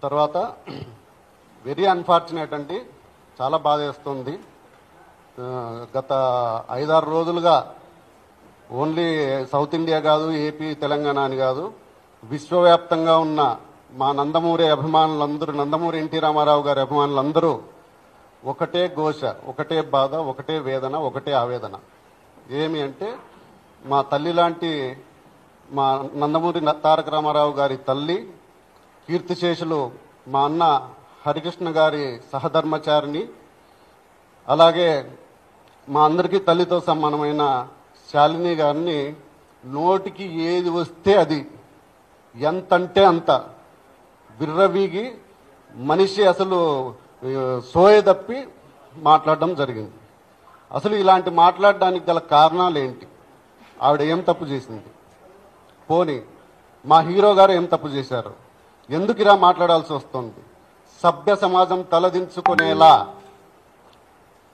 తర్వాత very unfortunate అండి, చాలా బాధ వేస్తుంది. గత 5-6 రోజులుగా ఓన్లీ సౌత్ ఇండియా కాదు, ఏపీ తెలంగాణ అని కాదు, విశ్వవ్యాప్తంగా ఉన్న మా నందమూరి అభిమానులందరూ, నందమూరి ఎన్టీ రామారావు గారి అభిమానులందరూ ఒకటే ఘోష, ఒకటే బాధ, ఒకటే వేదన, ఒకటే ఆవేదన. ఏమి అంటే మా తల్లి లాంటి మా నందమూరి తారక రామారావు గారి తల్లి, కీర్తిశేషులు మా అన్న హరికృష్ణ గారి సహధర్మచారిని, అలాగే మా అందరికీ తల్లితో సమానమైన శాలిని గారిని నోటికి ఏది వస్తే అది, ఎంతంటే అంత విర్రవీగి మనిషి అసలు సోయ తప్పి మాట్లాడడం జరిగింది. అసలు ఇలాంటి మాట్లాడడానికి గల కారణాలు ఏంటి? ఆవిడ ఏం తప్పు చేసింది? పోనీ మా హీరో గారు ఏం తప్పు చేశారు? ఎందుకు ఇలా మాట్లాడాల్సి వస్తుంది? సభ్య సమాజం తలదించుకునేలా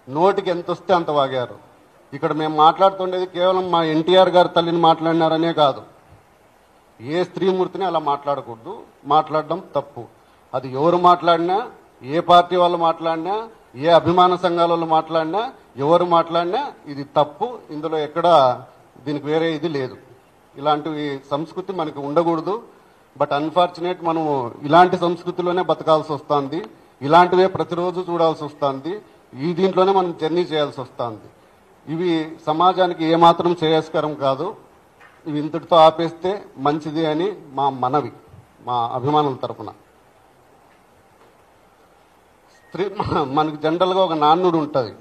నోటికి ఎంత వస్తే అంత వాగారు. ఇక్కడ మేము మాట్లాడుతుండేది కేవలం మా ఎన్టీఆర్ గారి తల్లిని మాట్లాడినారనే కాదు, ఏ స్త్రీమూర్తిని అలా మాట్లాడకూడదు, మాట్లాడడం తప్పు. అది ఎవరు మాట్లాడినా, ఏ పార్టీ వాళ్ళు మాట్లాడినా, ఏ అభిమాన సంఘాల వాళ్ళు మాట్లాడినా, ఎవరు మాట్లాడినా ఇది తప్పు. ఇందులో ఎక్కడ దీనికి వేరే ఇది లేదు. ఇలాంటి సంస్కృతి మనకి ఉండకూడదు. బట్ అన్ఫార్చునేట్ మనం ఇలాంటి సంస్కృతిలోనే బతకాల్సి వస్తుంది, ఇలాంటివే ప్రతిరోజు చూడాల్సి వస్తుంది, ఈ దీంట్లోనే మనం జర్నీ చేయాల్సి వస్తుంది. ఇవి సమాజానికి ఏమాత్రం శ్రేయస్కరం కాదు. ఇవి ఇంతటితో ఆపేస్తే మంచిది అని మా మనవి, మా అభిమానుల తరఫున. మనకు జనరల్గా ఒక నానుడు ఉంటుంది,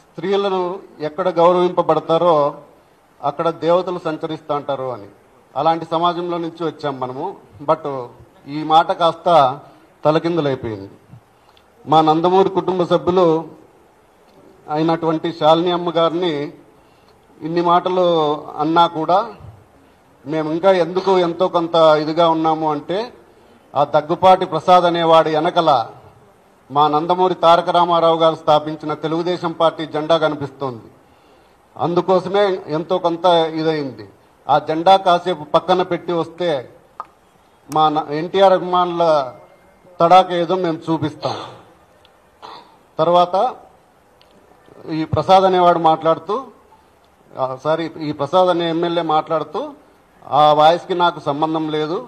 స్త్రీలను ఎక్కడ గౌరవింపబడతారో అక్కడ దేవతలు సంచరిస్తూ అంటారు అని. అలాంటి సమాజంలో నుంచి వచ్చాం మనము. బట్ ఈ మాట కాస్త తలకిందులైపోయింది. మా నందమూరి కుటుంబ సభ్యులు అయినటువంటి శాలిని అమ్మ గారిని ఇన్ని మాటలు అన్నా కూడా మేము ఇంకా ఎందుకు ఎంతో కొంత ఇదిగా ఉన్నాము అంటే, ఆ దగ్గుపాటి ప్రసాద్ అనేవాడి వెనకల మా నందమూరి తారక రామారావు గారు స్థాపించిన తెలుగుదేశం పార్టీ జెండా కనిపిస్తోంది. అందుకోసమే ఎంతో కొంత ఇదైంది. ఆ జెండా కాసేపు పక్కన పెట్టి వస్తే మా ఎన్టీఆర్ అభిమానుల తడాక ఏదో మేము చూపిస్తాం. తర్వాత ఈ ప్రసాద్ అనేవాడు మాట్లాడుతూ, ఈ ప్రసాద్ అనే ఎమ్మెల్యే మాట్లాడుతూ, ఆ వాయిస్కి నాకు సంబంధం లేదు,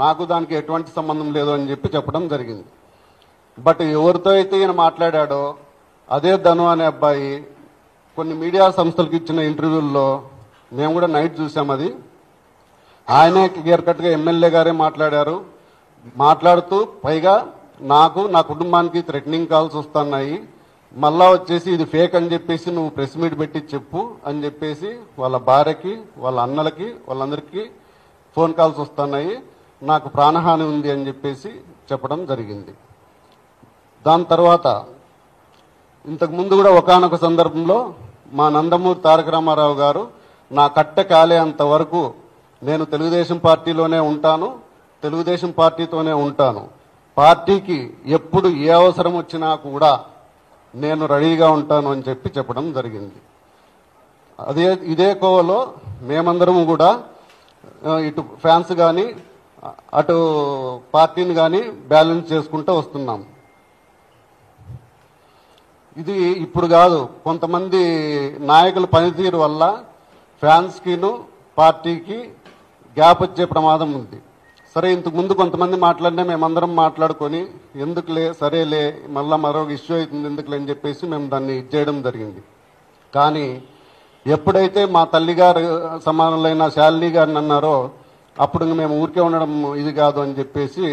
నాకు దానికి ఎటువంటి సంబంధం లేదు అని చెప్పడం జరిగింది. బట్ ఎవరితో అయితే ఈయన మాట్లాడాడో అదే ధను అనే అబ్బాయి కొన్ని మీడియా సంస్థలకు ఇచ్చిన ఇంటర్వ్యూల్లో మేము కూడా నైట్ చూసాం. అది ఆయనే క్లియర్ కట్గా ఎమ్మెల్యే గారే మాట్లాడారు. మాట్లాడుతూ పైగా నాకు, నా కుటుంబానికి థ్రెటనింగ్ కాల్స్ వస్తున్నాయి, మళ్ళా వచ్చేసి ఇది ఫేక్ అని చెప్పేసి నువ్వు ప్రెస్ మీట్ పెట్టి చెప్పు అని చెప్పేసి వాళ్ళ భార్యకి, వాళ్ళ అన్నలకి, వాళ్ళందరికీ ఫోన్ కాల్స్ వస్తున్నాయి, నాకు ప్రాణహాని ఉంది అని చెప్పేసి చెప్పడం జరిగింది. దాని తర్వాత ఇంతకుముందు కూడా ఒకానొక సందర్భంలో మా నందమూరి తారక రామారావు గారు, నా కట్టె కాలేంత వరకు నేను తెలుగుదేశం పార్టీలోనే ఉంటాను, తెలుగుదేశం పార్టీతోనే ఉంటాను, పార్టీకి ఎప్పుడు ఏ అవసరం వచ్చినా కూడా నేను రెడీగా ఉంటాను అని చెప్పడం జరిగింది. ఇదే కోవలో మేమందరం కూడా ఇటు ఫ్యాన్స్ కానీ అటు పార్టీని కానీ బ్యాలెన్స్ చేసుకుంటూ వస్తున్నాం. ఇది ఇప్పుడు కాదు, కొంతమంది నాయకుల పనితీరు వల్ల ఫ్యాన్స్కిను పార్టీకి గ్యాప్ వచ్చే ప్రమాదం ఉంది. సరే, ఇంతకు ముందు కొంతమంది మాట్లాడినా మేమందరం మాట్లాడుకొని ఎందుకులే, సరేలే, మళ్ళీ మరొక ఇష్యూ అవుతుంది ఎందుకులే అని చెప్పేసి మేము దాన్ని ఇచ్చేయడం జరిగింది. కానీ ఎప్పుడైతే మా తల్లిగారు సమానులైన శాలిని గారిని అన్నారో అప్పుడు మేము ఊరికే ఉండడం ఇది కాదు అని చెప్పేసి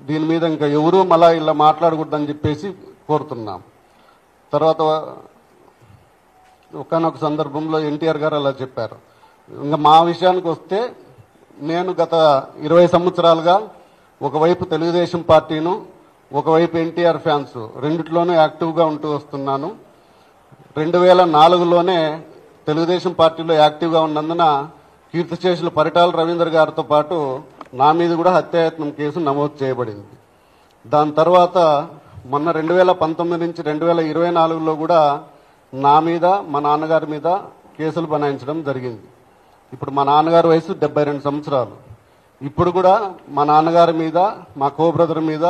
దీని మీద ఇంకా ఎవరూ మళ్ళా ఇలా మాట్లాడకూడదని చెప్పేసి కోరుతున్నాం. తర్వాత ఒకనొక సందర్భంలో ఎన్టీఆర్ గారు అలా చెప్పారు. ఇంకా మా విషయానికి వస్తే, నేను గత 20 సంవత్సరాలుగా ఒకవైపు తెలుగుదేశం పార్టీను, ఒకవైపు ఎన్టీఆర్ ఫ్యాన్స్ రెండిట్లోనూ యాక్టివ్గా ఉంటూ వస్తున్నాను. 2004లోనే తెలుగుదేశం పార్టీలో యాక్టివ్గా ఉన్నందున కీర్తిశేషులు పరిటాల రవీంద్ర గారితో పాటు నా మీద కూడా హత్యాయత్నం కేసు నమోదు చేయబడింది. దాని తర్వాత మొన్న 2019 నుంచి 2024లో కూడా నా మీద, మా నాన్నగారి మీద కేసులు బనాయించడం జరిగింది. ఇప్పుడు మా నాన్నగారి వయసు 72 సంవత్సరాలు. ఇప్పుడు కూడా మా నాన్నగారి మీద మా కో బ్రదర్ మీద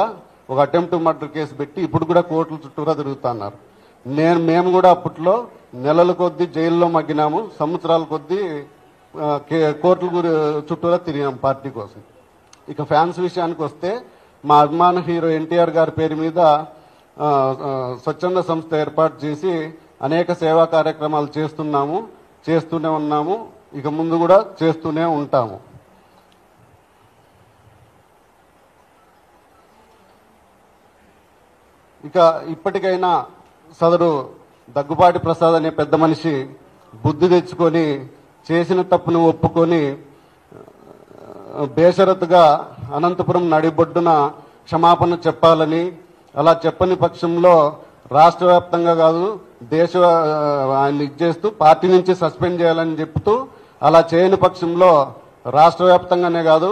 ఒక అటెంప్ట్ మర్డర్ కేసు పెట్టి ఇప్పుడు కూడా కోర్టుల చుట్టూరా తిరుగుతున్నారు. మేము కూడా అప్పట్లో నెలల కొద్దీ జైల్లో మగ్గినాము, సంవత్సరాల కొద్దీ కోర్టుల చుట్టూరా తిరిగాం పార్టీ కోసం. ఇక ఫ్యాన్స్ విషయానికి వస్తే మా అభిమాన హీరో ఎన్టీఆర్ గారి పేరు మీద స్వచ్ఛంద సంస్థ ఏర్పాటు చేసి అనేక సేవా కార్యక్రమాలు చేస్తూనే ఉన్నాము, ఇక ముందు కూడా చేస్తూనే ఉంటాము. ఇక ఇప్పటికైనా సదరు దగ్గుబాటి ప్రసాద్ అనే పెద్ద మనిషి బుద్ధి తెచ్చుకొని చేసిన తప్పును ఒప్పుకొని బేషరతుగా అనంతపురం నడిబొడ్డున క్షమాపణ చెప్పాలని, అలా చెప్పని పక్షంలో రాష్ట్ర వ్యాప్తంగా కాదు ఆయన ఇచ్చేస్తూ పార్టీ నుంచి సస్పెండ్ చేయాలని చెప్తూ, అలా చేయని పక్షంలో రాష్ట్ర వ్యాప్తంగానే కాదు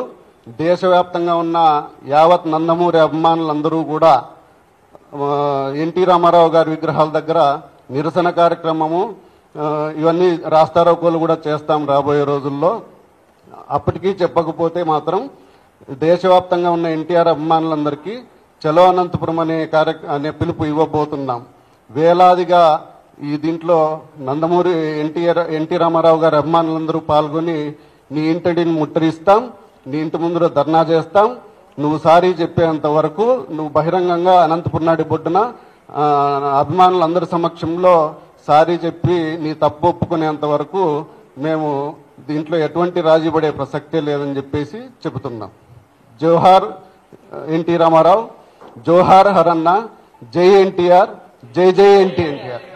దేశవ్యాప్తంగా ఉన్న యావత్ నందమూరి అభిమానులందరూ కూడా ఎన్టీ రామారావు గారి విగ్రహాల దగ్గర నిరసన కార్యక్రమము ఇవన్నీ రాస్తారోకోలు కూడా చేస్తాం రాబోయే రోజుల్లో. అప్పటికీ చెప్పకపోతే మాత్రం దేశవ్యాప్తంగా ఉన్న ఎన్టీఆర్ అభిమానులందరికీ చలో అనంతపురం అనే పిలుపు ఇవ్వబోతున్నాం. వేలాదిగా ఈ దీంట్లో నందమూరి ఎన్టీ రామారావు గారి అభిమానులందరూ పాల్గొని నీ ఇంటిని ముట్టరిస్తాం, నీ ఇంటి ముందు ధర్నా చేస్తాం, నువ్వు సారీ చెప్పేంత వరకు నువ్వు బహిరంగంగా అనంతపురం నాటి బొడ్డున అభిమానులందరి సమక్షంలో సారీ చెప్పి నీ తప్పు ఒప్పుకునేంత వరకు మేము దీంట్లో ఎటువంటి రాజీ పడే ప్రసక్తే లేదని చెప్పేసి చెబుతున్నాం. జోహార్ ఎన్టీ రామారావు, జోహార్ హరన్న, జై ఎన్టీఆర్, జై జై ఎన్టీఆర్.